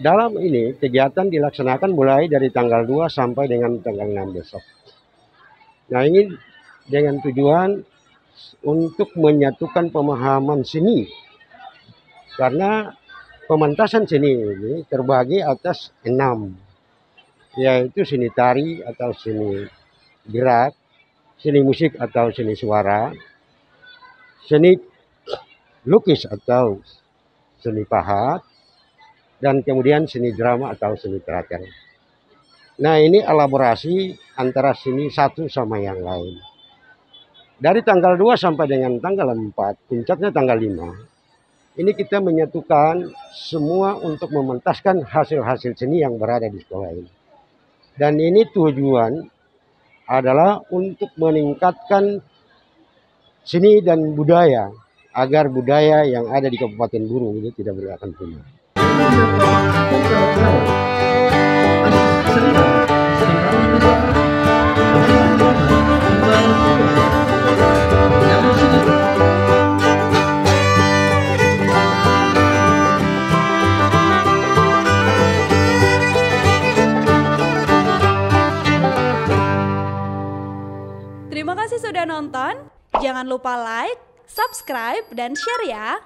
Dalam ini kegiatan dilaksanakan mulai dari tanggal 2 sampai dengan tanggal 6 besok. Nah, ini dengan tujuan untuk menyatukan pemahaman seni. Karena pementasan seni ini terbagi atas 6, yaitu seni tari atau seni gerak, seni musik atau seni suara, seni lukis atau seni pahat, dan kemudian seni drama atau seni teater. Nah, ini elaborasi antara seni satu sama yang lain. Dari tanggal 2 sampai dengan tanggal 4, puncaknya tanggal 5, ini kita menyatukan semua untuk mementaskan hasil-hasil seni yang berada di sekolah ini. Dan ini tujuan adalah untuk meningkatkan seni dan budaya, agar budaya yang ada di Kabupaten Burung ini tidak akan punah. Terima kasih sudah nonton. Jangan lupa like, subscribe, dan share ya.